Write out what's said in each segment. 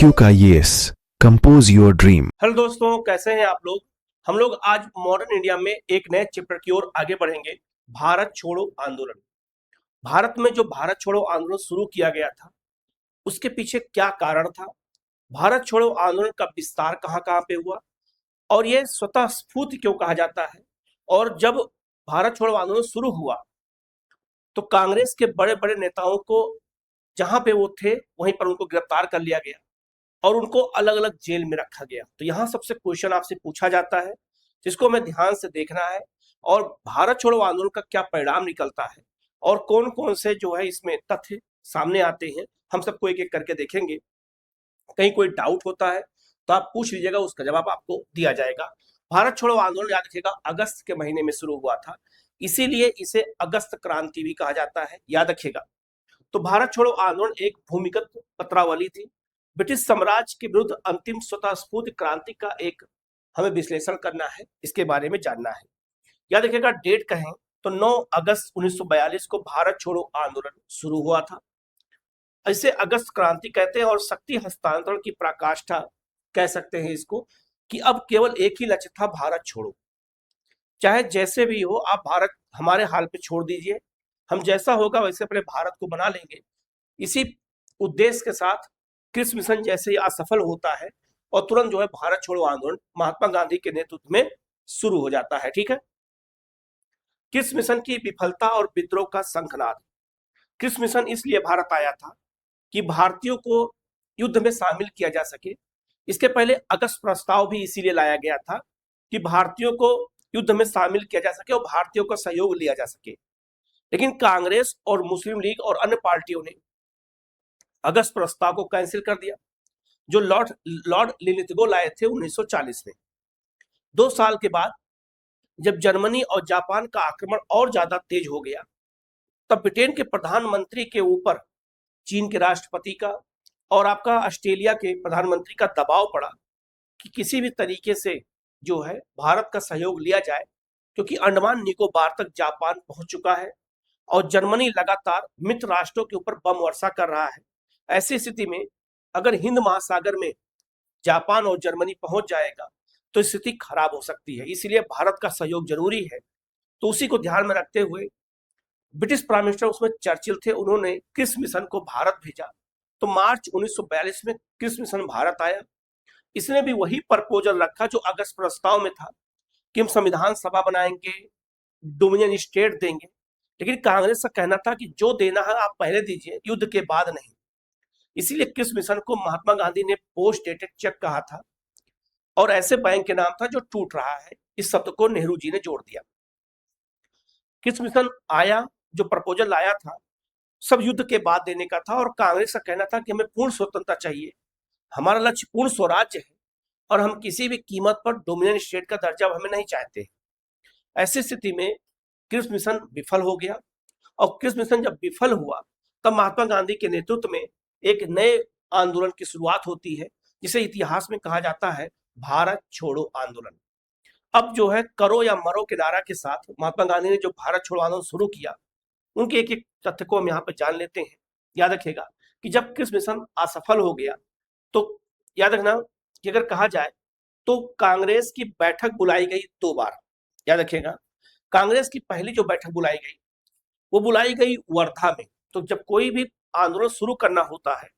IQ का yes, compose your dream। Hello दोस्तों, कैसे हैं आप लोग। हम लोग आज मॉडर्न इंडिया में एक नए चैप्टर की ओर आगे बढ़ेंगे। भारत छोड़ो आंदोलन। भारत में जो भारत छोड़ो आंदोलन शुरू किया गया था, उसके पीछे क्या कारण था, भारत छोड़ो आंदोलन का विस्तार कहाँ कहाँ पे हुआ, और ये स्वतः स्फूर्त क्यों कहा जाता है। और जब भारत छोड़ो आंदोलन शुरू हुआ तो कांग्रेस के बड़े बड़े नेताओं को जहां पे वो थे वहीं पर उनको गिरफ्तार कर लिया गया और उनको अलग अलग जेल में रखा गया। तो यहाँ सबसे क्वेश्चन आपसे पूछा जाता है, जिसको हमें ध्यान से देखना है, और भारत छोड़ो आंदोलन का क्या परिणाम निकलता है और कौन कौन से जो है इसमें तथ्य सामने आते हैं, हम सबको एक एक करके देखेंगे। कहीं कोई डाउट होता है तो आप पूछ लीजिएगा, उसका जवाब आपको दिया जाएगा। भारत छोड़ो आंदोलन याद रखिएगा अगस्त के महीने में शुरू हुआ था, इसीलिए इसे अगस्त क्रांति भी कहा जाता है, याद रखिएगा। तो भारत छोड़ो आंदोलन एक भूमिगत पत्रावली थी। ब्रिटिश साम्राज्य के विरुद्ध अंतिम स्वतःस्फूर्त क्रांति का एक हमें विश्लेषण करना है, इसके बारे में जानना है। याद रखिएगा, डेट कहें तो 9 अगस्त 1942 को भारत छोड़ो आंदोलन शुरू हुआ था। इसे अगस्त क्रांति कहते हैं और शक्ति हस्तांतरण की पराकाष्ठा कह सकते हैं इसको, कि अब केवल एक ही लक्ष्य था, भारत छोड़ो। चाहे जैसे भी हो, आप भारत हमारे हाल पे छोड़ दीजिए, हम जैसा होगा वैसे अपने भारत को बना लेंगे। इसी उद्देश्य के साथ क्रिस मिशन जैसे ही असफल होता है और तुरंत जो है भारत छोड़ो आंदोलन महात्मा गांधी के नेतृत्व में शुरू हो जाता है। ठीक है, क्रिस मिशन की विफलता और विद्रोह का शंखनाद। क्रिस मिशन इसलिए भारत आया था कि भारतीयों को युद्ध में शामिल किया जा सके। इसके पहले अगस्त प्रस्ताव भी इसीलिए लाया गया था कि भारतीयों को युद्ध में शामिल किया जा सके और भारतीयों का सहयोग लिया जा सके। लेकिन कांग्रेस और मुस्लिम लीग और अन्य पार्टियों ने अगस्त प्रस्ताव को कैंसिल कर दिया, जो लॉर्ड लिलिथगो लाए थे 1940 में। 2 साल के बाद जब जर्मनी और जापान का आक्रमण और ज्यादा तेज हो गया, तब ब्रिटेन के प्रधानमंत्री के ऊपर चीन के राष्ट्रपति का और आपका ऑस्ट्रेलिया के प्रधानमंत्री का दबाव पड़ा कि किसी भी तरीके से जो है भारत का सहयोग लिया जाए, क्योंकि अंडमान निकोबार तक जापान पहुंच चुका है और जर्मनी लगातार मित्र राष्ट्रों के ऊपर बम वर्षा कर रहा है। ऐसी स्थिति में अगर हिंद महासागर में जापान और जर्मनी पहुंच जाएगा तो स्थिति खराब हो सकती है, इसलिए भारत का सहयोग जरूरी है। तो उसी को ध्यान में रखते हुए ब्रिटिश प्राइम मिनिस्टर उसमें चर्चिल थे, उन्होंने क्रिस मिशन को भारत भेजा। तो मार्च 1942 में क्रिस मिशन भारत आया। इसने भी वही प्रपोजल रखा जो अगस्त प्रस्ताव में था कि हम संविधान सभा बनाएंगे, डोमिनियन स्टेट देंगे। लेकिन कांग्रेस का कहना था कि जो देना है आप पहले दीजिए, युद्ध के बाद नहीं। इसीलिए क्रिस मिशन को महात्मा गांधी ने पोस्ट डेटेड चेक कहा था और ऐसे बैंक के नाम था जो टूट रहा है, इस शब्द को नेहरू जी ने जोड़ दिया। क्रिस मिशन आया, जो प्रपोजल आया था सब युद्ध के बाद देने का था और कांग्रेस का कहना था कि हमें पूर्ण स्वतंत्रता चाहिए, हमारा लक्ष्य पूर्ण स्वराज्य है और हम किसी भी कीमत पर डोमिनियन स्टेट का दर्जा हमें नहीं चाहते। ऐसी स्थिति में क्रिस मिशन विफल हो गया और क्रिस मिशन जब विफल हुआ तब महात्मा गांधी के नेतृत्व में एक नए आंदोलन की शुरुआत होती है, जिसे इतिहास में कहा जाता है भारत छोड़ो आंदोलन। अब जो है करो या मरो के नारा के साथ महात्मा गांधी ने जो भारत छोड़ो आंदोलन शुरू किया, उनके एक एक तथ्य को हम यहाँ पे जान लेते हैं। याद रखेगा कि जब क्रिस मिशन असफल हो गया तो याद रखना कि अगर कहा जाए तो कांग्रेस की बैठक बुलाई गई 2 बार। याद रखिएगा, कांग्रेस की पहली जो बैठक बुलाई गई वो बुलाई गई वर्धा में। तो जब कोई भी आंदोलन शुरू करना होता है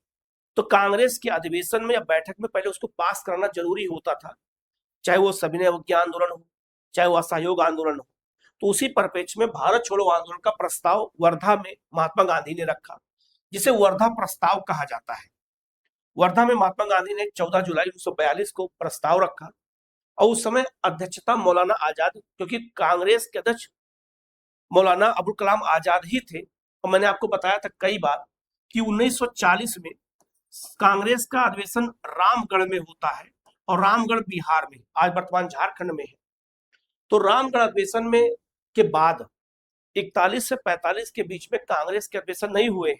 तो कांग्रेस के अधिवेशन में या बैठक में पहले उसको पास कराना जरूरी होता था, चाहे वो सविनय अवज्ञा आंदोलन हो, चाहे वो असहयोग आंदोलन हो। तो उसी परिप्रेक्ष्य में भारत छोड़ो आंदोलन का प्रस्ताव वर्धा में महात्मा गांधी ने रखा, जिसे वर्धा प्रस्ताव कहा जाता है। वर्धा में महात्मा गांधी ने 14 जुलाई 1942 को प्रस्ताव रखा और उस समय अध्यक्षता मौलाना आजाद, क्योंकि कांग्रेस के अध्यक्ष मौलाना अबुल कलाम आजाद ही थे। और मैंने आपको बताया था कई बार कि 1940 में कांग्रेस का अधिवेशन रामगढ़ में होता है और रामगढ़ बिहार में, आज वर्तमान झारखंड में है। तो रामगढ़ अधिवेशन में के बाद 41 से 45 के बीच में कांग्रेस के अधिवेशन नहीं हुए,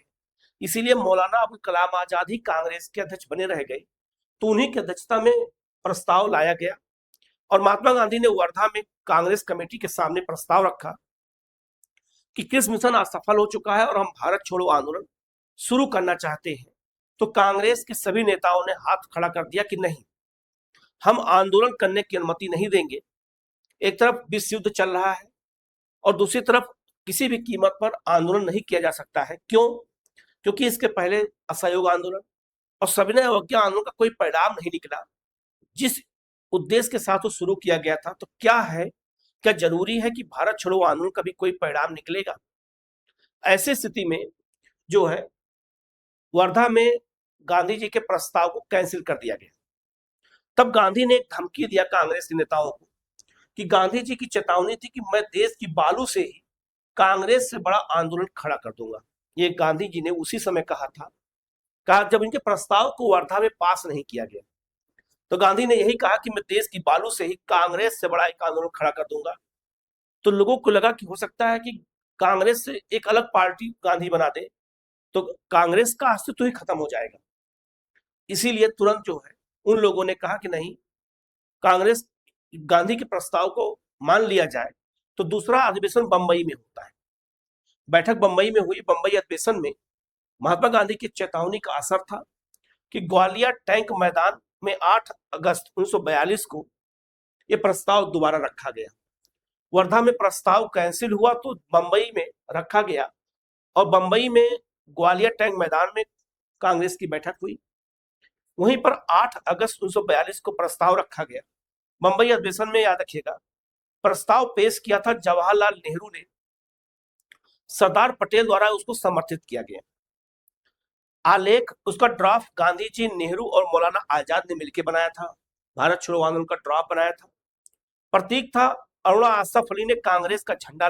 इसीलिए मौलाना अबुल कलाम आजाद ही कांग्रेस के अध्यक्ष बने रह गए। तो उन्हीं की अध्यक्षता में प्रस्ताव लाया गया और महात्मा गांधी ने वर्धा में कांग्रेस कमेटी के सामने प्रस्ताव रखा कि क्रिस मिशन असफल हो चुका है और हम भारत छोड़ो आंदोलन शुरू करना चाहते हैं। तो कांग्रेस के सभी नेताओं ने हाथ खड़ा कर दिया कि नहीं, हम आंदोलन करने की अनुमति नहीं देंगे। एक तरफ विश्व युद्ध चल रहा है और दूसरी तरफ किसी भी कीमत पर आंदोलन नहीं किया जा सकता है। क्यों? क्योंकि इसके पहले असहयोग आंदोलन और सविनय अवज्ञा आंदोलन का कोई परिणाम नहीं निकला जिस उद्देश्य के साथ वो शुरू किया गया था। तो क्या है, क्या जरूरी है कि भारत छोड़ो आंदोलन का भी कोई परिणाम निकलेगा? ऐसी स्थिति में जो है वर्धा में गांधी जी के प्रस्ताव को कैंसिल कर दिया गया। तब गांधी ने एक धमकी दिया कांग्रेस के नेताओं को कि गांधी जी की चेतावनी थी कि मैं देश की बालू से ही कांग्रेस से बड़ा आंदोलन खड़ा कर दूंगा। ये गांधी जी ने उसी समय कहा जब इनके प्रस्ताव को वर्धा में पास नहीं किया गया। तो गांधी ने यही कहा कि मैं देश की बालू से ही कांग्रेस से बड़ा एक आंदोलन खड़ा कर दूंगा। तो लोगों को लगा कि हो सकता है कि कांग्रेस से एक अलग पार्टी गांधी बना दे तो कांग्रेस का अस्तित्व ही खत्म हो जाएगा। इसीलिए तुरंत जो है उन लोगों ने कहा कि नहीं, कांग्रेस गांधी के प्रस्ताव को मान लिया जाए। तो दूसरा अधिवेशन बंबई में होता है। बैठक बंबई में हुई। बंबई अधिवेशन में महात्मा गांधी की चेतावनी का असर था कि ग्वालियर टैंक मैदान में 8 अगस्त 1942 को यह प्रस्ताव दोबारा रखा गया। वर्धा में प्रस्ताव कैंसिल हुआ तो बंबई में रखा गया और बंबई में ग्वालियर टैंक मैदान में कांग्रेस की बैठक हुई। वहीं पर 8 अगस्त 1942 को प्रस्ताव रखा गया। बंबई अधिवेशन में याद रखिएगा प्रस्ताव पेश किया था जवाहरलाल नेहरू ने, सरदार पटेल द्वारा उसको समर्थित किया गया। आलेख उसका ड्राफ्ट गांधी जी, नेहरू और मौलाना आजाद ने मिलकर बनाया था। भारत छोड़ो आंदोलन का ड्राफ्ट बनाया था। प्रतीक था अरुणा आसफ अली ने कांग्रेस का झंडा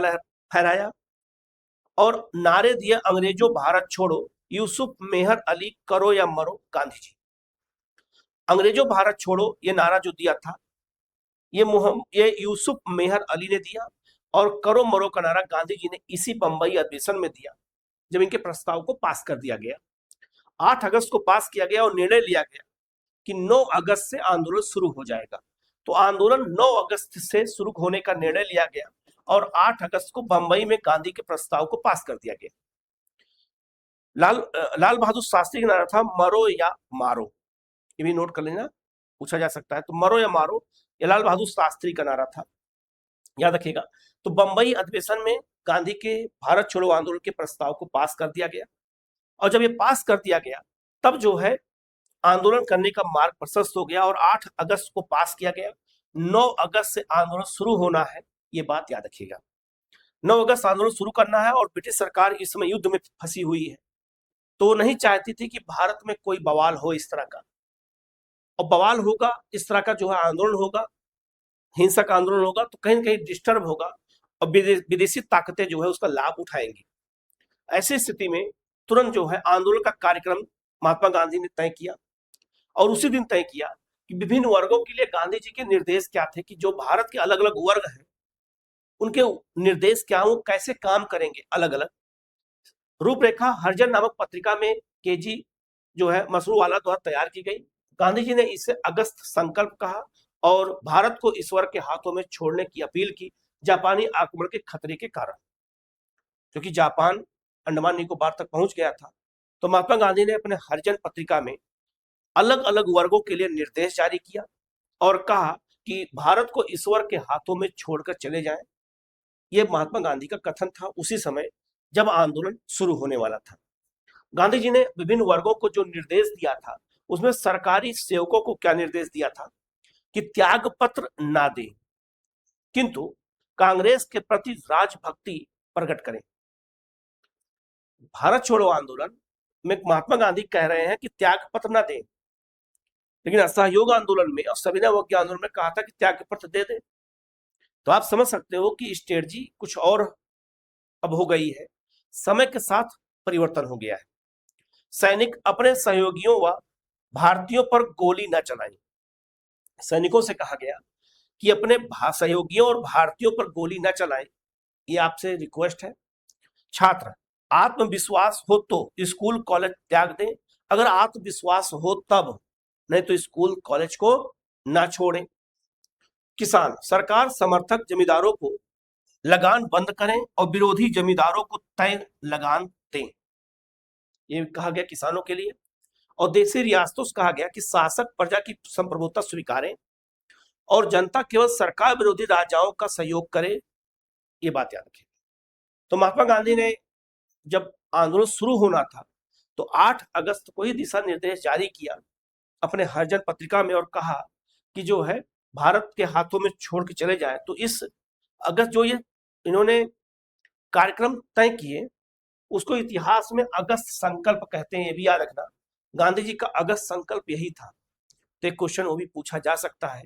फहराया और नारे दिए अंग्रेजों भारत छोड़ो, यूसुफ मेहर अली करो या मरो गांधी जी। अंग्रेजों भारत छोड़ो ये नारा जो दिया था ये यूसुफ मेहर अली ने दिया और करो मरो का नारा गांधी जी ने इसी बंबई अधिवेशन में दिया जब इनके प्रस्ताव को पास कर दिया गया। 8 अगस्त को पास किया गया और निर्णय लिया गया कि 9 अगस्त से आंदोलन शुरू हो जाएगा। तो आंदोलन 9 अगस्त से शुरू होने का निर्णय लिया गया और 8 अगस्त को बंबई में गांधी के प्रस्ताव को पास कर दिया गया। लाल बहादुर शास्त्री का नारा था मरो या मारो। ये भी नोट कर लेना, पूछा जा सकता है। तो मरो या मारो ये लाल बहादुर शास्त्री का नारा था, याद रखिएगा। तो बंबई अधिवेशन में गांधी के भारत छोड़ो आंदोलन के प्रस्ताव को पास कर दिया गया और जब ये पास कर दिया गया तब जो है आंदोलन करने का मार्ग प्रशस्त हो गया और 8 अगस्त को पास किया गया। 9 अगस्त से आंदोलन शुरू होना है, ये बात याद रखिएगा। 9 अगस्त आंदोलन शुरू करना है और ब्रिटिश सरकार इस समय युद्ध में फंसी हुई है तो वो नहीं चाहती थी कि भारत में कोई बवाल हो इस तरह का, और बवाल होगा इस तरह का जो है आंदोलन होगा, हिंसक आंदोलन होगा तो कहीं ना कहीं डिस्टर्ब होगा और विदेशी ताकतें जो है उसका लाभ उठाएंगी। ऐसी स्थिति में तुरंत जो है आंदोलन का कार्यक्रम महात्मा गांधी ने तय किया और उसी दिन तय किया कि विभिन्न वर्गों के लिए गांधी जी के निर्देश क्या थे कि जो भारत के अलग अलग वर्ग हैं उनके निर्देश क्या, वो कैसे काम करेंगे। अलग अलग रूपरेखा हरिजन नामक पत्रिका में केजी जो है मसरूवाला द्वारा तैयार की गई। गांधी जी ने इसे अगस्त संकल्प कहा और भारत को ईश्वर के हाथों में छोड़ने की अपील की जापानी आक्रमण के खतरे के कारण। क्योंकि जापान अंडमान निकोबार तक पहुंच गया था तो महात्मा गांधी ने अपने हरिजन पत्रिका में अलग अलग वर्गों के लिए निर्देश जारी किया और कहा कि भारत को ईश्वर के हाथों में छोड़कर चले जाएं। यह महात्मा गांधी का कथन था उसी समय जब आंदोलन शुरू होने वाला था। गांधी जी ने विभिन्न वर्गों को जो निर्देश दिया था उसमें सरकारी सेवकों को क्या निर्देश दिया था कि त्याग पत्र ना दें किंतु कांग्रेस के प्रति राजभक्ति प्रकट करें। भारत छोड़ो आंदोलन में महात्मा गांधी कह रहे हैं कि त्याग पत्र ना दें, लेकिन असहयोग आंदोलन में और सविनय अवज्ञा आंदोलन में कहा था कि त्याग पत्र दे दें। तो आप समझ सकते हो कि स्ट्रेटजी कुछ और अब हो गई है, समय के साथ परिवर्तन हो गया है। सैनिक अपने सहयोगियों व भारतीयों पर गोली न चलाएं। सैनिकों से कहा गया कि अपने सहयोगियों और भारतीयों पर गोली न चलाएं, ये आपसे रिक्वेस्ट है। छात्र आत्मविश्वास हो तो स्कूल कॉलेज त्याग दें, अगर आत्मविश्वास हो तब, नहीं तो स्कूल कॉलेज को ना छोड़ें। किसान सरकार समर्थक जमींदारों को लगान बंद करें और विरोधी जमींदारों को तय लगान दें, ये कहा गया किसानों के लिए। और देशी रियासतों से कहा गया कि शासक प्रजा की संप्रभुता स्वीकारें और जनता केवल सरकार विरोधी राजाओं का सहयोग करे। ये बात याद रखें। तो महात्मा गांधी ने जब आंदोलन शुरू होना था तो 8 अगस्त को ही दिशा निर्देश जारी किया अपने हरिजन पत्रिका में और कहा कि जो है भारत के हाथों में छोड़ के चले जाए। तो इस अगस्त जो ये इन्होंने कार्यक्रम तय किए उसको इतिहास में अगस्त संकल्प कहते हैं। ये भी याद रखना, गांधी जी का अगस्त संकल्प यही था। तो एक क्वेश्चन वो भी पूछा जा सकता है,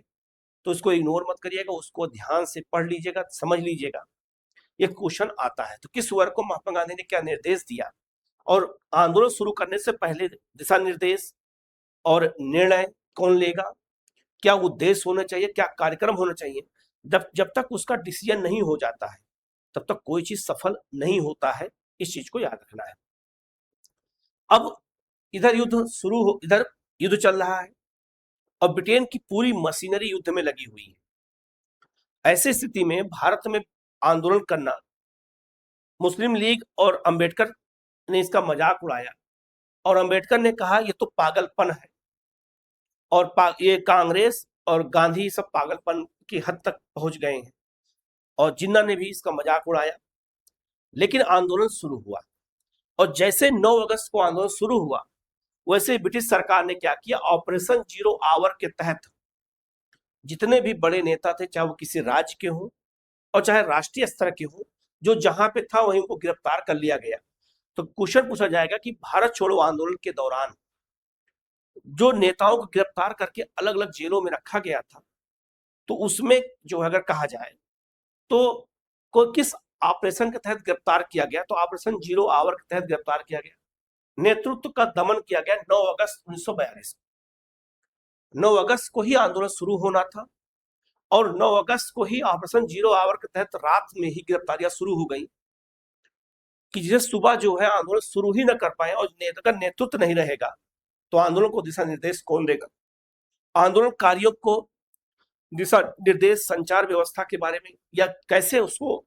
तो इसको इग्नोर मत करिएगा, उसको ध्यान से पढ़ लीजिएगा, समझ लीजिएगा। ये क्वेश्चन आता है तो किस वर्ग को महात्मा गांधी ने क्या निर्देश दिया और आंदोलन शुरू करने से पहले दिशा निर्देश और निर्णय कौन लेगा, क्या उद्देश्य होना चाहिए, क्या कार्यक्रम होना चाहिए। जब तक उसका डिसीजन नहीं हो जाता है तब तक कोई चीज सफल नहीं होता है। इस चीज को याद रखना है। अब इधर युद्ध चल रहा है और ब्रिटेन की पूरी मशीनरी युद्ध में लगी हुई है। ऐसी स्थिति में भारत में आंदोलन करना, मुस्लिम लीग और अंबेडकर ने इसका मजाक उड़ाया और अंबेडकर ने कहा ये तो पागलपन है और ये कांग्रेस और गांधी सब पागलपन की हद तक पहुंच गए हैं और जिन्ना ने भी इसका मजाक उड़ाया। लेकिन आंदोलन शुरू हुआ और जैसे 9 अगस्त को आंदोलन शुरू हुआ वैसे ब्रिटिश सरकार ने क्या किया, ऑपरेशन जीरो आवर के तहत जितने भी बड़े नेता थे, चाहे वो किसी राज्य के हों और चाहे राष्ट्रीय स्तर के हों, जो जहां पे था वहीं उनको गिरफ्तार कर लिया गया। तो क्वेश्चन पूछा जाएगा कि भारत छोड़ो आंदोलन के दौरान जो नेताओं को गिरफ्तार करके अलग अलग जेलों में रखा गया था, तो उसमें जो अगर कहा जाए तो किस ऑपरेशन के तहत गिरफ्तार किया गया, तो ऑपरेशन जीरो आवर के तहत गिरफ्तार किया गया। नेतृत्व का दमन किया गया 9 अगस्त 1942। 9 अगस्त को ही आंदोलन शुरू होना था और 9 अगस्त को ही ऑपरेशन जीरो आवर के तहत रात में ही गिरफ्तारियां शुरू हो गई कि जिसे सुबह जो है आंदोलन शुरू ही न कर पाए और का नेतृत्व नहीं रहेगा तो आंदोलन को दिशा निर्देश कौन देगा, आंदोलनकारियों को दिशा निर्देश संचार व्यवस्था के बारे में या कैसे उसको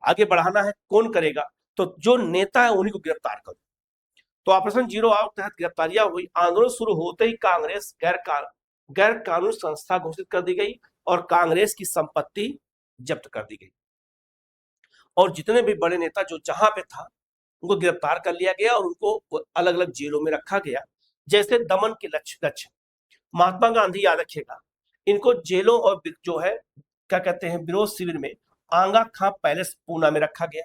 आगे बढ़ाना है कौन करेगा, तो जो नेता है उन्हीं को गिरफ्तार करो। तो ऑपरेशन जीरो आवर के तहत गिरफ्तारियां हुई। आंदोलन शुरू होते ही कांग्रेस गैर कानूनी संस्था घोषित कर दी गई और कांग्रेस की संपत्ति जब्त कर दी गई और जितने भी बड़े नेता जो जहां पे था उनको गिरफ्तार कर लिया गया और उनको अलग अलग जेलों में रखा गया। जैसे दमन के लक्ष्य महात्मा गांधी, याद रखिएगा, इनको जेलों और जो है क्या कहते हैं विरोध शिविर में आंगा खां पैलेस पूना में रखा गया।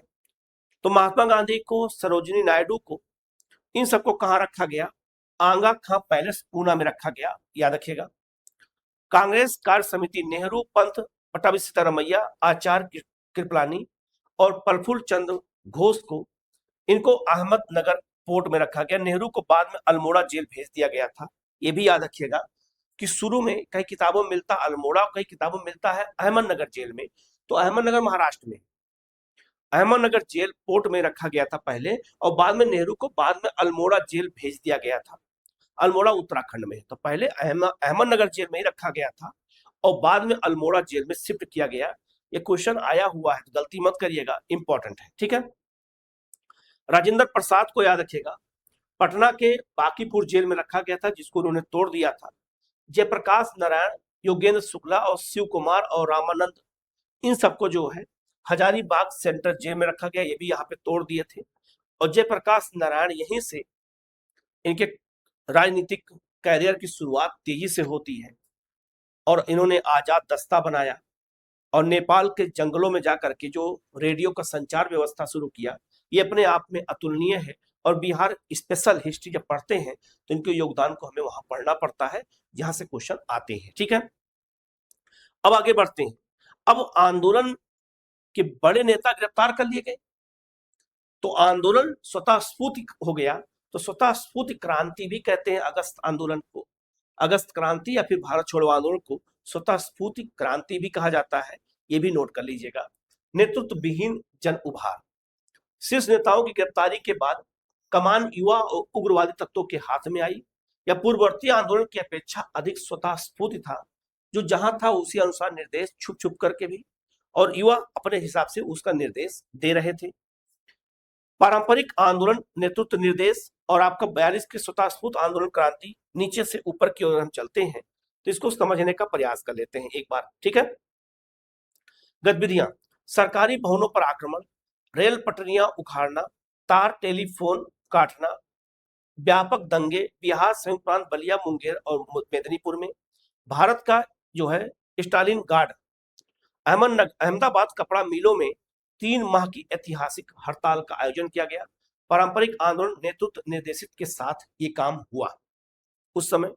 तो महात्मा गांधी को, सरोजिनी नायडू को, इन सबको कहां रखा गया, आंगा खां पैलेस पूना में रखा गया, याद रखिएगा। कांग्रेस कार्य समिति नेहरू, पंत, पट्टाभी सीतारमैया, आचार्य कृपलानी और प्रफुल्ल चंद्र घोष को इनको अहमदनगर पोर्ट में रखा गया। नेहरू को बाद में अल्मोड़ा जेल भेज दिया गया था। ये भी याद रखिएगा कि शुरू में कई किताबों में मिलता अल्मोड़ा, कई किताबों में मिलता है अहमदनगर जेल में। तो अहमदनगर महाराष्ट्र में अहमदनगर जेल पोर्ट में रखा गया था पहले और बाद में नेहरू को बाद में अल्मोड़ा जेल भेज दिया गया था। अल्मोड़ा उत्तराखंड में, तो पहले अहमदनगर जेल में ही रखा गया था और बाद में अल्मोड़ा जेल में शिफ्ट किया गया। ये क्वेश्चन आया हुआ है, गलती मत करिएगा, इंपॉर्टेंट है, ठीक है। राजेंद्र प्रसाद को याद रखिएगा, पटना के बांकीपुर जेल में रखा गया था जिसको उन्होंने तोड़ दिया था। जयप्रकाश नारायण, योगेंद्र शुक्ला और शिव कुमार और रामानंद, इन सबको जो है हजारीबाग सेंट्रल जेल में रखा गया, ये भी यहाँ पे तोड़ दिए थे। और जयप्रकाश नारायण यहीं से इनके राजनीतिक कैरियर की शुरुआत तेजी से होती है और इन्होंने आजाद दस्ता बनाया और नेपाल के जंगलों में जाकर के जो रेडियो का संचार व्यवस्था शुरू किया, ये अपने आप में अतुलनीय है। और बिहार स्पेशल हिस्ट्री जब पढ़ते हैं तो इनके योगदान को हमें वहां पढ़ना पड़ता है जहां से क्वेश्चन आते हैं, ठीक है। अब आगे बढ़ते हैं। अब आंदोलन के बड़े नेता गिरफ्तार कर लिए गए तो आंदोलन स्वतः स्फूर्ति हो गया। तो स्वतः स्फूर्ति क्रांति भी कहते हैं अगस्त आंदोलन को, अगस्त क्रांति या फिर भारत छोड़ो आंदोलन को स्वतः स्फूर्ति क्रांति भी कहा जाता है, ये भी नोट कर लीजिएगा। नेतृत्व विहीन जन उभार, शीर्ष नेताओं की गिरफ्तारी के बाद कमान युवा और उग्रवादी तत्वों के हाथ में आई या पूर्ववर्ती आंदोलन की अपेक्षा अधिक स्वतः स्फूर्ति था, जो जहां था उसी अनुसार निर्देश छुप छुप करके भी और युवा अपने हिसाब से उसका निर्देश दे रहे थे। पारंपरिक आंदोलन नेतृत्व निर्देश और आपका 42 के स्वतः स्फूर्त आंदोलन क्रांति, नीचे से ऊपर की ओर हम चलते हैं तो इसको समझने का प्रयास कर लेते हैं एक बार, ठीक है। गतिविधियां: सरकारी भवनों पर आक्रमण, रेल पटरियां उखाड़ना, तार टेलीफोन काटना, व्यापक दंगे बिहार, संयुक्त प्रांत, बलिया, मुंगेर और मेदिनीपुर में। भारत का जो है स्टालिन गार्ड, अहमदाबाद कपड़ा मिलों में 3 माह की ऐतिहासिक हड़ताल का आयोजन किया गया। पारंपरिक आंदोलन नेतृत्व निर्देशित के साथ ये काम हुआ उस समय।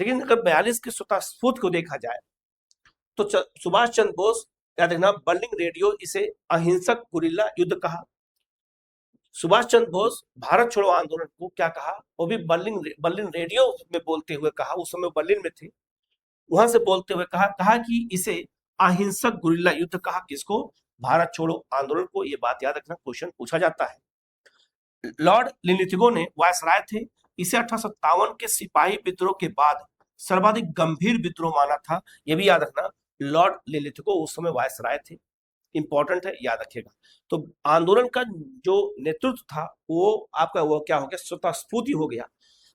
लेकिन अगर 42 के स्वतः स्फूर्त को देखा जाए तो सुभाष चंद्र बोस, याद रखना, बर्लिन रेडियो इसे अहिंसक गुरिल्ला युद्ध कहा। सुभाष चंद्र बोस भारत छोड़ो आंदोलन को क्या कहा, वो भी बर्लिन रेडियो में बोलते हुए कहा, उस समय बर्लिन में थे, वहां से बोलते हुए कहा कि इसे अहिंसक गुरिल्ला युद्ध कहा। किसको? भारत छोड़ो आंदोलन को। ये बात याद रखना, क्वेश्चन पूछा जाता है। लॉर्ड लिलिथिगो ने वायसराय थे, इसे 1857 के सिपाही विद्रोह के बाद सर्वाधिक गंभीर विद्रोह माना था। यह भी याद रखना, लॉर्ड लिलिथिगो उस समय वायसराय थे, इंपॉर्टेंट है, याद रखिएगा। तो आंदोलन का जो नेतृत्व था वो आपका वो क्या हो गया, स्वतः स्फूर्ति हो गया,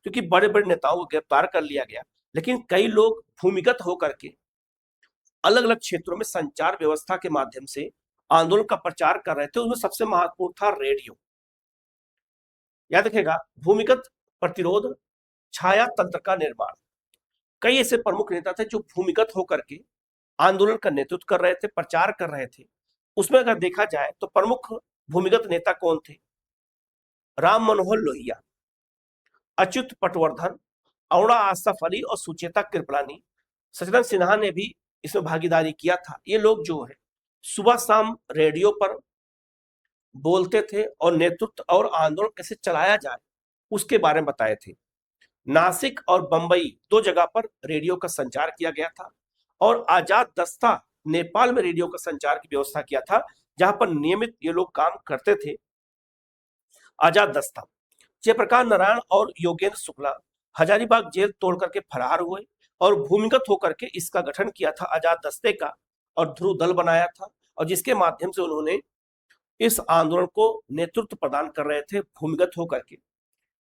क्योंकि बड़े बड़े नेताओं को गिरफ्तार कर लिया गया। लेकिन कई लोग भूमिगत होकर के अलग अलग क्षेत्रों में संचार व्यवस्था के माध्यम से आंदोलन का प्रचार कर रहे थे। उसमें सबसे महत्वपूर्ण था रेडियो, याद रखिएगा। भूमिगत प्रतिरोध, छाया तंत्र का निर्माण, कई ऐसे प्रमुख नेता थे जो भूमिगत होकर के आंदोलन का नेतृत्व कर रहे थे, प्रचार कर रहे थे। उसमें अगर देखा जाए तो प्रमुख भूमिगत नेता कौन थे? राम मनोहर लोहिया, अच्युत पटवर्धन, औड़ा आसफ अली और सुचेता कृपलानी। सचिदानंद सिन्हा ने भी इसमें भागीदारी किया था। ये लोग जो है सुबह शाम रेडियो पर बोलते थे और नेतृत्व और आंदोलन कैसे चलाया जाए उसके बारे में बताए थे। नासिक और बंबई 2 जगह पर रेडियो का संचार किया गया था और आजाद दस्ता नेपाल में रेडियो का संचार की व्यवस्था किया था, जहां पर नियमित ये लोग काम करते थे। आजाद दस्ता, जयप्रकाश नारायण और योगेंद्र शुक्ला हजारीबाग जेल तोड़ करके फरार हुए और भूमिगत होकर के इसका गठन किया था आजाद दस्ते का, और ध्रुव दल बनाया था, और जिसके माध्यम से उन्होंने इस आंदोलन को नेतृत्व प्रदान कर रहे थे भूमिगत होकर के।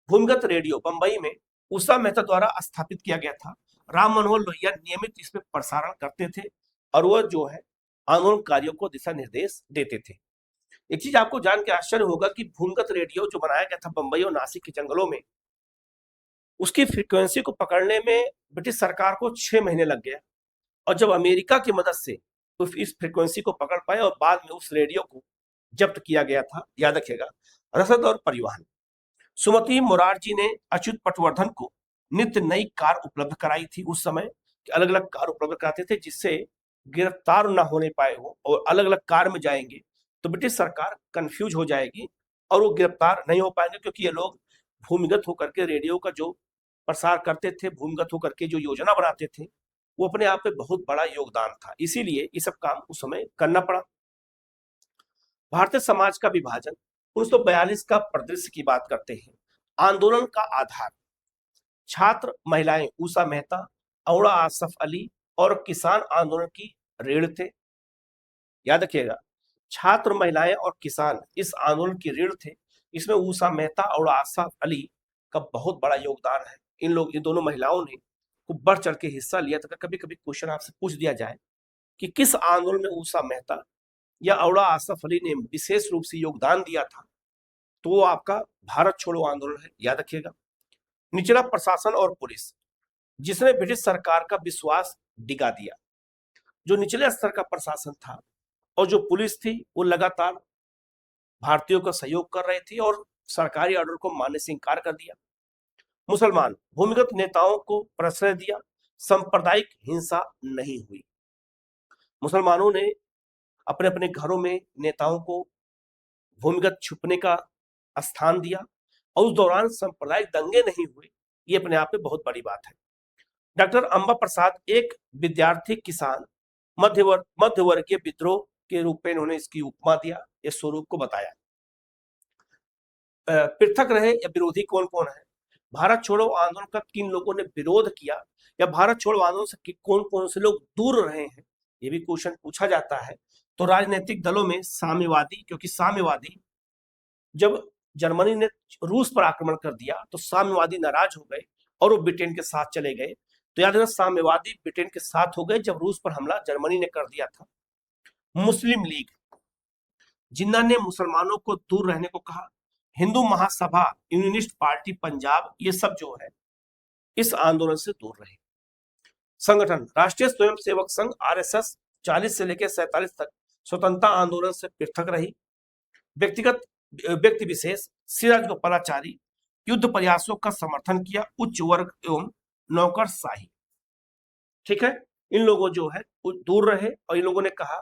भूमिगत रेडियो बंबई में उषा मेहता द्वारा स्थापित किया गया था। राम मनोहर लोहिया नियमित इसमें प्रसारण करते थे और वह जो है आंदोलनकारियों को दिशा निर्देश देते थे। एक चीज आपको जान के आश्चर्य होगा कि भूमिगत रेडियो जो बनाया गया था बंबई और नासिक के जंगलों में, उसकी फ्रीक्वेंसी को पकड़ने में ब्रिटिश सरकार को 6 महीने लग गया, और जब अमेरिका की मदद से इस फ्रीक्वेंसी को पकड़ पाए और बाद में उस रेडियो को जब्त किया गया था, याद रखिएगा। रसद और परिवहन, सुमति मोरारजी ने अच्युत पटवर्धन को नित्य नई कार उपलब्ध कराई थी। उस समय अलग अलग कार उपलब्ध कराते थे जिससे गिरफ्तार ना होने पाए हो, और अलग अलग कार में जाएंगे तो ब्रिटिश सरकार कंफ्यूज हो जाएगी और वो गिरफ्तार नहीं हो पाएंगे, क्योंकि ये लोग भूमिगत होकर के रेडियो का जो प्रसार करते थे, भूमिगत होकर के जो योजना बनाते थे, वो अपने आप में बहुत बड़ा योगदान था। इसीलिए ये सब काम उस समय करना पड़ा। भारतीय समाज का विभाजन, 1942 का परिदृश्य की बात करते हैं। आंदोलन का आधार छात्र महिलाएं उषा मेहता, औड़ा आसफ अली और किसान आंदोलन की रीढ़ थे। याद रखिएगा, छात्र महिलाएं और किसान इस आंदोलन की रीढ़ थे। इसमें उषा मेहता और आसफ अली का बहुत बड़ा योगदान है। इन दोनों महिलाओं ने खूब बढ़ चढ़ के हिस्सा लिया। तो कभी कभी क्वेश्चन आपसे पूछ दिया जाए कि किस आंदोलन में उषा मेहता या औड़ा आसफ अली ने विशेष रूप से योगदान दिया था, तो वो आपका भारत छोड़ो आंदोलन है, याद रखिएगा। निचला प्रशासन और पुलिस, जिसने ब्रिटिश सरकार का विश्वास डिगा दिया। जो निचले स्तर का प्रशासन था और जो पुलिस थी वो लगातार भारतीयों का सहयोग कर रही थी और सरकारी ऑर्डर को मानने से इंकार कर दिया। मुसलमान भूमिगत नेताओं को प्रश्रय दिया, सांप्रदायिक हिंसा नहीं हुई। मुसलमानों ने अपने अपने घरों में नेताओं को भूमिगत छुपने का स्थान दिया और उस दौरान सांप्रदायिक दंगे नहीं हुए। ये अपने आप में बहुत बड़ी बात है। डॉक्टर अंबा प्रसाद एक विद्यार्थी किसान मध्यवर्गीय विद्रोह के रूप में उन्होंने इसकी उपमा दिया, इस स्वरूप को बताया। पृथक रहे या विरोधी कौन कौन है? भारत छोड़ो आंदोलन का किन लोगों ने विरोध किया या भारत छोड़ो आंदोलन से कौन कौन से लोग दूर रहे हैं, ये भी क्वेश्चन पूछा जाता है। तो राजनीतिक दलों में साम्यवादी, क्योंकि साम्यवादी जब जर्मनी ने रूस पर आक्रमण कर दिया तो साम्यवादी नाराज हो गए और वो ब्रिटेन के साथ चले गए। तो याद रखना, साम्यवादी ब्रिटेन के साथ हो गए जब रूस पर हमला जर्मनी ने कर दिया था। मुस्लिम लीग, जिन्ना ने मुसलमानों को दूर रहने को कहा। हिंदू महासभा, यूनियनिस्ट पार्टी पंजाब, ये सब जो है इस आंदोलन से दूर रहे। संगठन, राष्ट्रीय स्वयंसेवक संघ आरएसएस 40 से लेकर 47 तक स्वतंत्रता आंदोलन से पृथक रही। व्यक्तिगत व्यक्ति विशेष सिराज गोपालाचारी युद्ध प्रयासों का समर्थन किया। उच्च वर्ग एवं नौकरशाही, ठीक है, इन लोगों जो है दूर रहे और इन लोगों ने कहा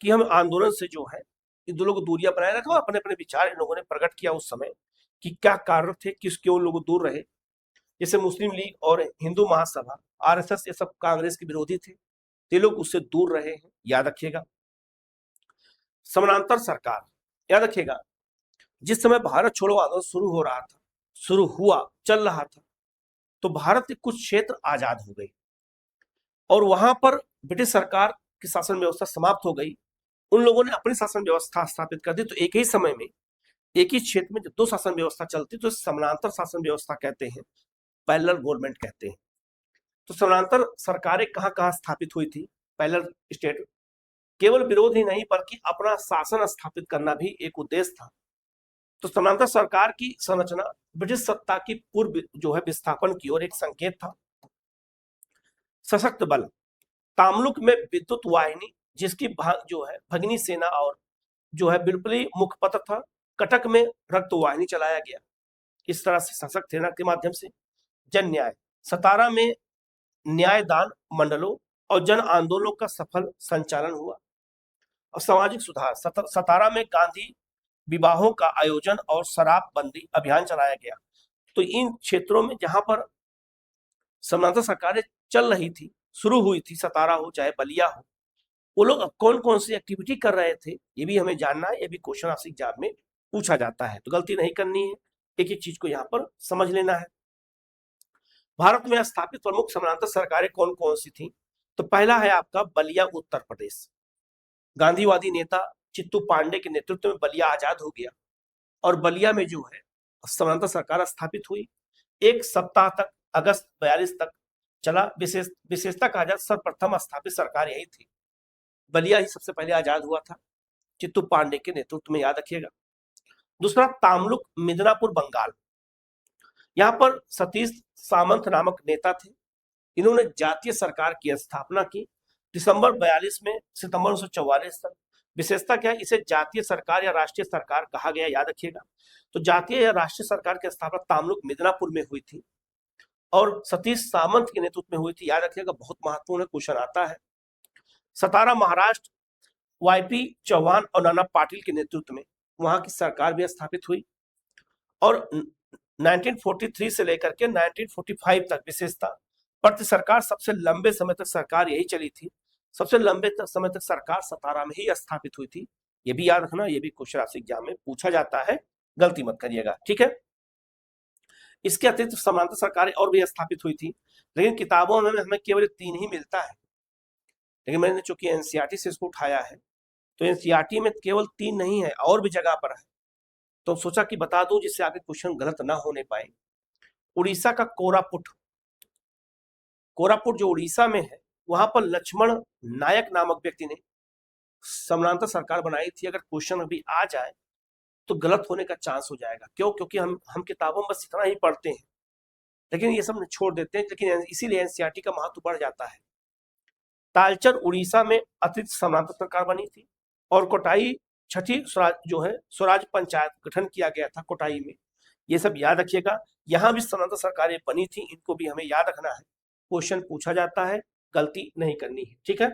कि हम आंदोलन से जो है इन दो लोग दूरियां बनाए रखो। अपने अपने विचार इन लोगों ने प्रकट किया उस समय कि क्या कारण थे, किस क्यों लोग दूर रहे। जैसे मुस्लिम लीग और हिंदू महासभा, आरएसएस, ये सब कांग्रेस के विरोधी थे, ये लोग उससे दूर रहे हैं, याद रखिएगा। समानांतर सरकार, याद रखिएगा, जिस समय भारत छोड़ो आंदोलन शुरू हुआ चल रहा था, तो भारत के कुछ क्षेत्र आजाद हो गए और वहां पर ब्रिटिश सरकार की शासन व्यवस्था समाप्त हो गई। उन लोगों ने अपनी शासन व्यवस्था स्थापित कर दी। तो एक ही समय में एक ही क्षेत्र में जब दो शासन व्यवस्था चलती तो समानांतर शासन व्यवस्था कहते हैं, पैरेलल गवर्नमेंट कहते हैं। तो समानांतर सरकारें कहां कहां स्थापित हुई थी, पैरेलल स्टेट, केवल विरोध ही नहीं बल्कि अपना शासन स्थापित करना भी एक उद्देश्य था। तो समानांतर सरकार की संरचना ब्रिटिश सत्ता की पूर्व जो है विस्थापन की ओर एक संकेत था। सशक्त बल, तामलुक में विद्युत वाहिनी जिसकी जो है भगिनी सेना और जो है बिरपली मुखपत्र था। कटक में रक्त वाहिनी चलाया गया, इस तरह से सशक्त सेना के माध्यम से। जन न्याय, सतारा में न्यायदान मंडलों और जन आंदोलनों का सफल संचालन हुआ। और सामाजिक सुधार, सतारा में गांधी विवाहों का आयोजन और शराबबंदी अभियान चलाया गया। तो इन क्षेत्रों में जहां पर समानांतर सरकारें चल रही थी, शुरू हुई थी, सतारा हो चाहे बलिया हो, वो लोग कौन कौन सी एक्टिविटी कर रहे थे ये भी हमें जानना है। ये भी क्वेश्चन आपसे एग्जाम में पूछा जाता है, तो गलती नहीं करनी है, एक एक चीज को यहाँ पर समझ लेना है। भारत में स्थापित प्रमुख समानांतर सरकारें कौन कौन सी थी, तो पहला है आपका बलिया उत्तर प्रदेश। गांधीवादी नेता चित्तू पांडे के नेतृत्व में बलिया आजाद हो गया और बलिया में जो है समानांतर सरकार स्थापित हुई। एक सप्ताह तक, अगस्त 42 तक चला। विशेषता कहा जाए सर्वप्रथम स्थापित सरकार यही थी, बलिया ही सबसे पहले आजाद हुआ था चित्तू पांडे के नेतृत्व में, याद रखिएगा। दूसरा तामलुक, मिदनापुर, बंगाल, यहाँ पर सतीश सामंत नामक नेता थे। इन्होंने जातीय सरकार की स्थापना की दिसंबर 42 में सितंबर 1944 तक। विशेषता क्या है, इसे जातीय सरकार या राष्ट्रीय सरकार कहा गया, याद रखिएगा। तो जातीय या राष्ट्रीय सरकार की स्थापना तामलुक मिदनापुर में हुई थी और सतीश सामंत के नेतृत्व में हुई थी, याद रखिएगा, बहुत महत्वपूर्ण क्वेश्चन आता है। सतारा महाराष्ट्र, वाईपी चौहान और नाना पाटिल के नेतृत्व में वहां की सरकार भी स्थापित हुई। और 1943 से लेकर के 1945 तक विशेषता प्रति सरकार सबसे लंबे समय तक सरकार यही चली थी। सबसे लंबे समय तक सरकार सतारा में ही स्थापित हुई थी, ये भी याद रखना, ये भी क्वेश्चन आपसे एग्जाम में पूछा जाता है, गलती मत करिएगा, ठीक है। इसके अतिरिक्त समानांतर सरकारें और भी स्थापित हुई थी, लेकिन किताबों में हमें केवल 3 ही मिलता है। लेकिन मैंने चूंकि एनसीईआरटी से इसको उठाया है तो एनसीईआरटी में केवल 3 नहीं है, और भी जगह पर है, तो सोचा कि बता दूं जिससे आगे क्वेश्चन गलत ना होने पाए। उड़ीसा का कोरापुट, जो उड़ीसा में है, वहां पर लक्ष्मण नायक नामक व्यक्ति ने समानांतर सरकार बनाई थी। अगर क्वेश्चन अभी आ जाए तो गलत होने का चांस हो जाएगा, क्यों? क्योंकि हम किताबों में बस इतना ही पढ़ते हैं, लेकिन ये सब छोड़ देते हैं, लेकिन इसीलिए एनसीईआरटी का महत्व बढ़ जाता है। तालचर उड़ीसा में अतिरिक्त समानांतर सरकार बनी थी और कोटाई छठी स्वराज जो है स्वराज पंचायत गठन किया गया था कोटाई में, ये सब याद रखिएगा। यहां भी समानांतर सरकारें बनी थी, इनको भी हमें याद रखना है, क्वेश्चन पूछा जाता है, गलती नहीं करनी है, ठीक है।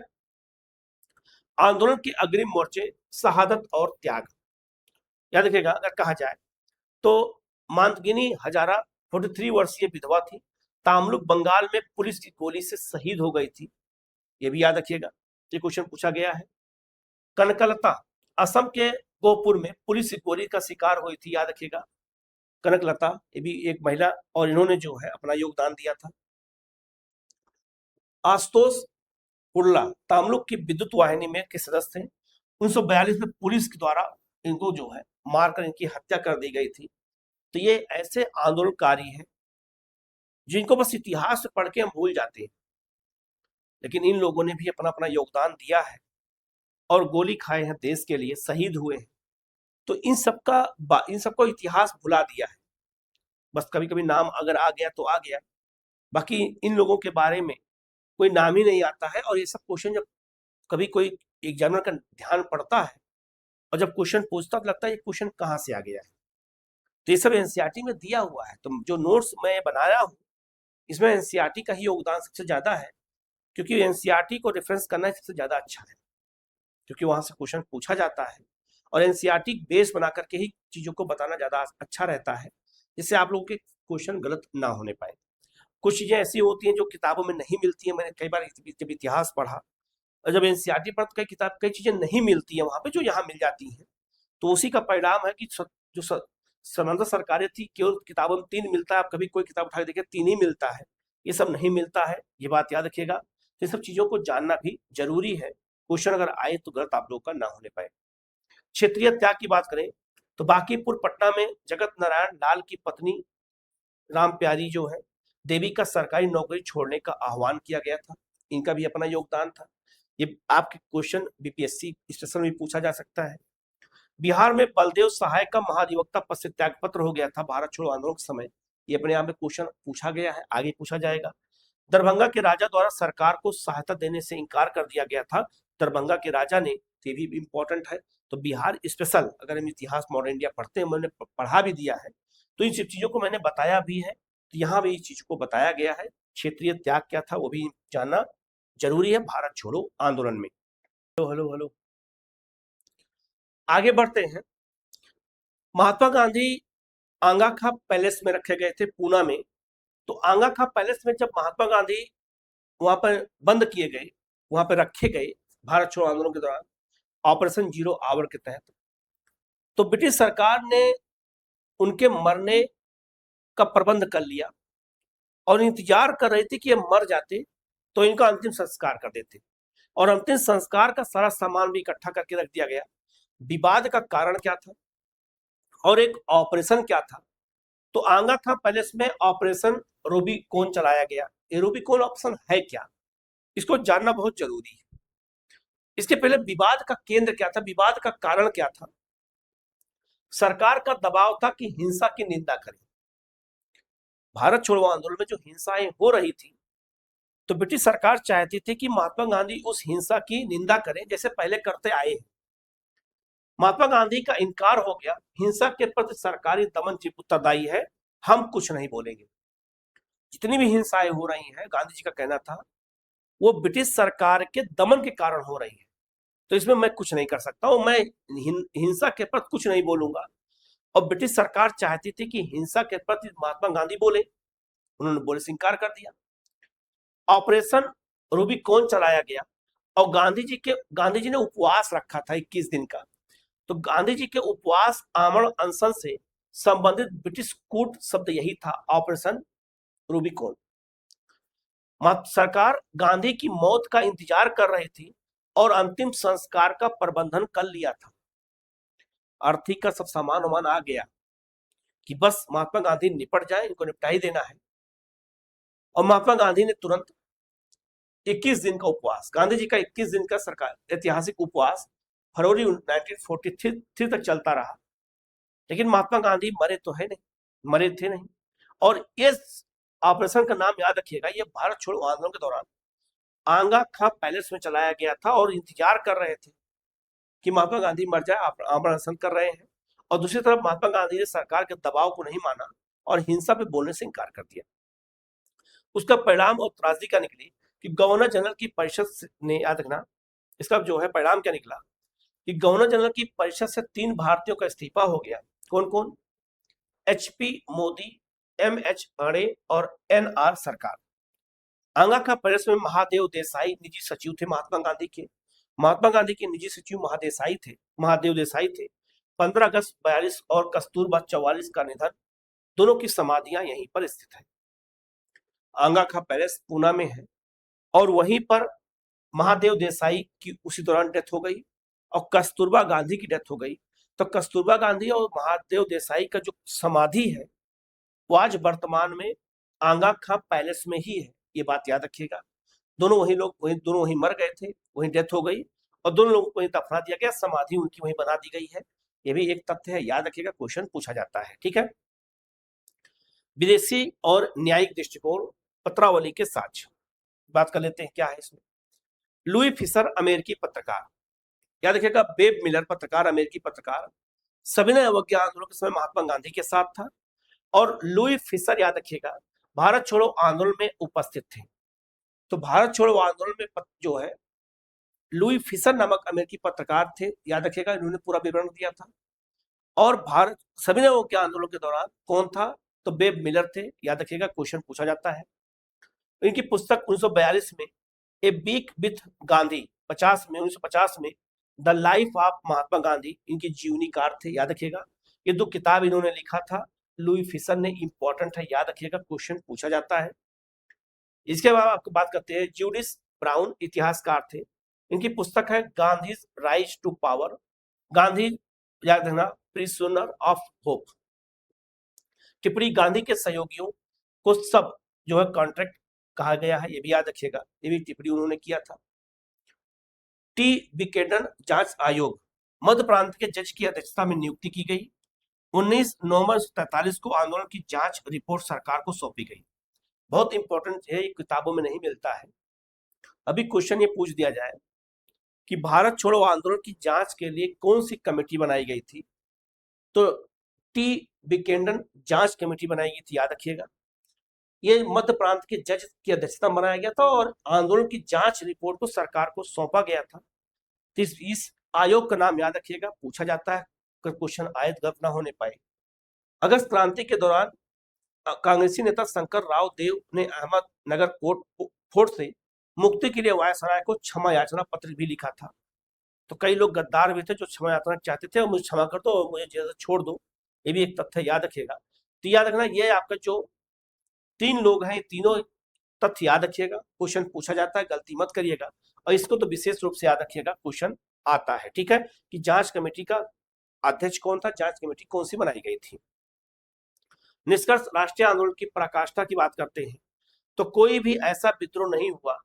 आंदोलन के अग्रिम मोर्चे, शहादत और त्याग, याद रखिएगा। अगर कहा जाए तो मांतगिनी हजारा 43 वर्षीय विधवा थी, तामलुक बंगाल में पुलिस की गोली से शहीद हो गई थी, ये भी याद रखिएगा, ये क्वेश्चन पूछा गया है। कनकलता, असम के गोपुर में पुलिस की गोली का शिकार हुई थी, याद रखिएगा। कनकलता ये भी एक महिला और इन्होंने जो है अपना योगदान दिया था। आशुतोष कुर्ला तामलुक की विद्युत वाहिनी में के सदस्य थे। 1942 में पुलिस के द्वारा इनको जो है मारकर इनकी हत्या कर दी गई थी। तो ये ऐसे आंदोलनकारी हैं जिनको बस इतिहास पढ़ के हम भूल जाते हैं, लेकिन इन लोगों ने भी अपना अपना योगदान दिया है और गोली खाए हैं देश के लिए, शहीद हुए हैं। तो इन सबको इतिहास भुला दिया है। बस कभी कभी नाम अगर आ गया तो आ गया, बाकी इन लोगों के बारे में कोई नाम ही नहीं आता है। और ये सब क्वेश्चन जब कभी कोई एग्जामिनर का ध्यान पड़ता है और जब क्वेश्चन पूछता तो लगता है ये क्वेश्चन कहाँ से आ गया है। तो ये सब एनसीईआरटी में दिया हुआ है। तो जो नोट्स मैं बनाया हूँ इसमें एनसीईआरटी का ही योगदान सबसे ज्यादा है, क्योंकि एनसीईआरटी को रेफरेंस करना सबसे ज्यादा अच्छा है, क्योंकि वहां से क्वेश्चन पूछा जाता है और एनसीईआरटी बेस बना करके ही चीजों को बताना ज्यादा अच्छा रहता है, जिससे आप लोगों के क्वेश्चन गलत ना होने पाए। कुछ चीजें ऐसी होती हैं जो किताबों में नहीं मिलती है। मैंने कई बार जब इतिहास पढ़ा और जब एनसीईआरटी पढ़ा तो कई चीजें नहीं मिलती है वहां पे जो यहाँ मिल जाती हैं। तो उसी का परिणाम है कि जो समांतर सरकारें थी केवल किताबों में 3 मिलता है। आप कभी कोई किताब उठा के देखिए 3 ही मिलता है, ये सब नहीं मिलता है, ये बात याद रखिएगा। ये सब चीजों को जानना भी जरूरी है, क्वेश्चन अगर आए तो गलत आप लोग का ना होने पाए। क्षेत्रीय त्याग की बात करें तो बांकीपुर पटना में जगत नारायण लाल की पत्नी राम प्यारी जो है देवी का सरकारी नौकरी छोड़ने का आह्वान किया गया था, इनका भी अपना योगदान था। ये आपके क्वेश्चन बीपीएससी स्टेशन में पूछा जा सकता है। बिहार में बलदेव सहाय का महाधिवक्ता पद से त्यागपत्र हो गया था भारत छोड़ो आंदोलन के समय, ये अपने आप में क्वेश्चन पूछा गया है, आगे पूछा जाएगा। दरभंगा के राजा द्वारा सरकार को सहायता देने से इनकार कर दिया गया था, दरभंगा के राजा ने, ये भी इंपॉर्टेंट है। तो बिहार स्पेशल अगर हम इतिहास मॉडर्न इंडिया पढ़ते हैं, मैंने पढ़ा भी दिया है, तो इन सब चीजों को मैंने बताया भी है। तो यहाँ भी इस चीज को बताया गया है, क्षेत्रीय त्याग क्या था वो भी जानना जरूरी है भारत छोड़ो आंदोलन में। हेलो हेलो हेलो, आगे बढ़ते हैं। महात्मा गांधी आंगा पैलेस में रखे गए थे पूना में। तो आंगा पैलेस में जब महात्मा गांधी वहां पर बंद किए गए, वहां पर रखे गए भारत छोड़ो आंदोलन के दौरान ऑपरेशन जीरो आवर के तहत, तो ब्रिटिश सरकार ने उनके मरने का प्रबंध कर लिया और इंतजार कर रही थी कि ये मर जाते तो इनका अंतिम संस्कार कर देते। और अंतिम संस्कार का सारा सामान भी इकट्ठा करके रख दिया गया। विवाद का कारण क्या था और एक ऑपरेशन क्या था, तो आंगा था पैलेस में ऑपरेशन रूबिकॉन चलाया गया। ये रूबिकॉन ऑपरेशन है क्या, इसको जानना बहुत जरूरी है। इसके पहले विवाद का केंद्र क्या था, विवाद का कारण क्या था। सरकार का दबाव था कि हिंसा की निंदा करें। भारत छोड़ो आंदोलन में जो हिंसाएं हो रही थी, तो ब्रिटिश सरकार चाहती थी कि महात्मा गांधी उस हिंसा की निंदा करें जैसे पहले करते आए हैं। महात्मा गांधी का इनकार हो गया, हिंसा के प्रति सरकारी दमन उत्तरदायी है, हम कुछ नहीं बोलेंगे। जितनी भी हिंसाएं हो रही हैं, गांधी जी का कहना था वो ब्रिटिश सरकार के दमन के कारण हो रही है, तो इसमें मैं कुछ नहीं कर सकता हूं, मैं हिंसा के प्रति कुछ नहीं बोलूंगा। और ब्रिटिश सरकार चाहती थी कि हिंसा के प्रति महात्मा गांधी बोले, उन्होंने बोले से इनकार कर दिया। ऑपरेशन रूबिकॉन चलाया गया और गांधी जी ने उपवास रखा था 21 दिन का। तो गांधी जी के उपवास आमरण अनशन से संबंधित ब्रिटिश कूट शब्द यही था, ऑपरेशन रूबिकॉन। सरकार गांधी की मौत का इंतजार कर रही थी और अंतिम संस्कार का प्रबंधन कर लिया था। अर्थी का सब सामान वामान आ गया कि बस महात्मा गांधी निपट जाए, इनको निपटा ही देना है। और महात्मा गांधी ने तुरंत 21 दिन का उपवास, गांधी जी का 21 दिन का सरकार ऐतिहासिक उपवास फरवरी 1943 तक चलता रहा। लेकिन महात्मा गांधी मरे तो है नहीं, मरे थे नहीं। और इस ऑपरेशन का नाम याद रखिएगा, ये भारत छोड़ो आंदोलन के दौरान आंगा खा पैलेस में चलाया गया था और इंतजार कर रहे थे कि महात्मा गांधी मर जाए, आमरण अनशन कर रहे हैं। और दूसरी तरफ महात्मा गांधी ने सरकार के दबाव को नहीं माना और हिंसा पे बोलने से इनकार कर दिया। उसका परिणाम और त्रासदी क्या निकली कि गवर्नर जनरल की परिषद ने, याद रखना इसका जो है परिणाम क्या निकला कि गवर्नर जनरल की परिषद से 3 भारतीयों का इस्तीफा हो गया। कौन कौन? HP मोदी, MH अणे और NR सरकार। आंगा का पैलेस में महादेव देसाई निजी सचिव थे महात्मा गांधी के। महात्मा गांधी के निजी सचिव महादेव देसाई थे। 15 अगस्त 42 और कस्तूरबा 44 का निधन, दोनों की समाधियां यहीं पर स्थित है। आंगा का पैलेस पूना में है और वहीं पर महादेव देसाई की उसी दौरान डेथ हो गई और कस्तूरबा गांधी की डेथ हो गई। तो कस्तूरबा गांधी और महादेव देसाई का जो समाधि है वो आज वर्तमान में आंगा खां पैलेस में ही है, ये बात याद रखिएगा। दोनों वहीं मर गए थे, वहीं डेथ हो गई और दोनों लोगों को वहीं दफना दिया गया, समाधि उनकी वहीं बना दी गई है। ये भी एक तथ्य है, याद रखिएगा, क्वेश्चन पूछा जाता है। ठीक है। विदेशी और न्यायिक दृष्टिकोण, पत्रावली के साक्ष्य बात कर लेते हैं, क्या है इसमें। लुई फिशर अमेरिकी पत्रकार, याद रखिएगा, बेब मिलर पत्रकार, अमेरिकी पत्रकार, सविनय अवज्ञा आंदोलन के समय महात्मा गांधी के साथ था। और लुई फिशर, याद रखिएगा, भारत छोड़ो आंदोलन में उपस्थित थे। तो भारत छोड़ो आंदोलन में जो है लुई फिशर नामक अमेरिकी पत्रकार थे, याद रखिएगा, इन्होंने पूरा विवरण दिया था। और भारत सविनय अवज्ञा आंदोलन के दौरान कौन था, तो बेब मिलर थे, याद रखिएगा, क्वेश्चन पूछा जाता है। इनकी पुस्तक 1942 में ए वीक विथ गांधी, 1950 में the life of Mahatma Gandhi, इनकी जीवनी कार थे, याद रखिएगा। ये 2 किताब इन्होंने लिखा था, लुई फिशर ने, इंपॉर्टेंट है, याद रखिएगा, क्वेश्चन पूछा जाता है। इसके बाद आपको बात करते हैं, जूडिस ब्राउन इतिहासकार थे, इनकी पुस्तक है Gandhi's rise to power, Gandhi, याद रखना, प्रिजनर ऑफ होप। टिप्पणी, गांधी के सहयोगियों को सब जो है कॉन्ट्रैक्ट कहा गया है, ये भी याद रखिएगा, ये भी टिप्पणी उन्होंने किया था। टी बिकेडन जांच आयोग, मध्य प्रांत के जज की अध्यक्षता में नियुक्ति की गई। 19 नवंबर 1943 को आंदोलन की जांच रिपोर्ट सरकार को सौंपी गई। बहुत इंपॉर्टेंट है, ये किताबों में नहीं मिलता है। अभी क्वेश्चन ये पूछ दिया जाए कि भारत छोड़ो आंदोलन की जांच के लिए कौन सी कमेटी बनाई गई थी, तो टी बिकेडन जांच कमेटी बनाई गई थी, याद रखिएगा। ये मध्य प्रांत के जज की अध्यक्षता में बनाया गया था और आंदोलन की जांच रिपोर्ट को सरकार को सौंपा गया था। तो इस आयोग का नाम याद रखिएगा, पूछा जाता है, अगर क्वेश्चन आयत गलत ना होने पाए। अगस्त क्रांति के दौरान कांग्रेसी नेता शंकर राव देव ने अहमदनगर फोर्ट से मुक्ति के लिए वायसराय को क्षमा याचना पत्र भी लिखा था। तो कई लोग गद्दार भी थे जो क्षमा याचना चाहते थे, और मुझे क्षमा कर दो और मुझे जेल से छोड़ दो, ये भी एक तथ्य याद रखिएगा। तो याद रखना, ये आपका जो 3 लोग हैं, तीनों तथ्य याद रखिएगा, क्वेश्चन पूछा जाता है, गलती मत करिएगा। और इसको तो विशेष रूप से याद रखिएगा, क्वेश्चन आता है। ठीक है, कि जांच कमेटी का अध्यक्ष कौन था, जांच कमेटी कौन सी बनाई गई थी। निष्कर्ष, राष्ट्रीय आंदोलन की पराकाष्ठा की बात करते हैं तो कोई भी ऐसा विद्रोह नहीं हुआ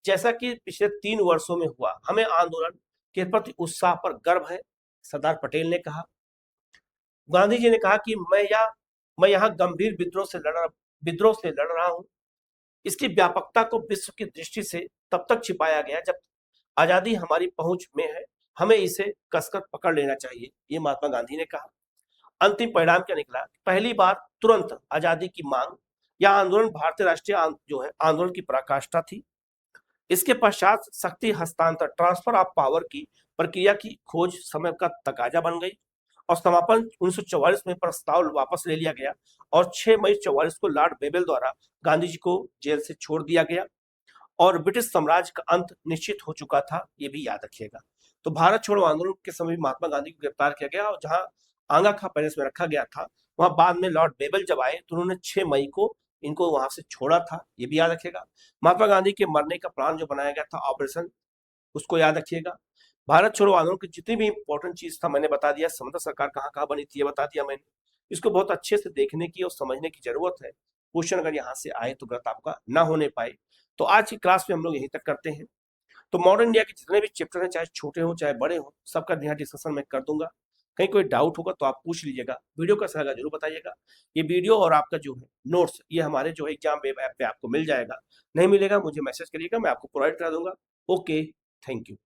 जैसा कि पिछले 3 वर्षों में हुआ। हमें आंदोलन के प्रति उत्साह पर गर्व है, सरदार पटेल ने कहा। गांधी जी ने कहा कि मैं यहाँ गंभीर विद्रोह से लड़ रहा हूं। इसकी व्यापकता को विश्व की दृष्टि से तब तक छिपाया गया जब आजादी हमारी पहुंच में है, हमें इसे कसकर पकड़ लेना चाहिए, ये महात्मा गांधी ने कहा। अंतिम परिणाम क्या निकला, पहली बार तुरंत आजादी की मांग या आंदोलन भारतीय राष्ट्रीय जो है आंदोलन की पराकाष्ठा थी। इसके पश्चात शक्ति हस्तांतर, ट्रांसफर ऑफ पावर की प्रक्रिया की खोज समय का तकाजा बन गई और समापन 1944 में प्रस्ताव वापस ले लिया गया और 6 मई 1944 को लॉर्ड बेबल द्वारा गांधी जी को जेल से छोड़ दिया गया और ब्रिटिश साम्राज्य का अंत निश्चित हो चुका था, ये भी याद रखिएगा। तो भारत छोड़ो आंदोलन के समय महात्मा गांधी को गिरफ्तार किया गया और जहां आंगा खां पैलेस में रखा गया था, वहां बाद में लॉर्ड बेबल जब आए तो उन्होंने 6 मई को इनको वहां से छोड़ा था, ये भी याद रखिएगा। महात्मा गांधी के मरने का प्लान जो बनाया गया था, ऑपरेशन, उसको याद रखिएगा। भारत छोड़ो आंदोलन की जितनी भी इंपॉर्टेंट चीज था मैंने बता दिया, समता सरकार कहाँ कहाँ बनी थी ये बता दिया मैंने। इसको बहुत अच्छे से देखने की और समझने की जरूरत है, क्वेश्चन अगर यहाँ से आए तो गलत आपका ना होने पाए। तो आज की क्लास में हम लोग यहीं तक करते हैं। तो मॉडर्न इंडिया के जितने भी चैप्टर हैं, चाहे छोटे हो चाहे बड़े हो, सबका यहाँ डिस्कशन मैं कर दूंगा। कहीं कोई डाउट होगा तो आप पूछ लीजिएगा, वीडियो कैसा लगा जरूर बताइएगा। ये वीडियो और आपका जो है नोट्स, ये हमारे जो है एग्जाम वेब ऐप पे आपको मिल जाएगा, नहीं मिलेगा मुझे मैसेज करिएगा, मैं आपको प्रोवाइड करा दूंगा। Okay, thank you.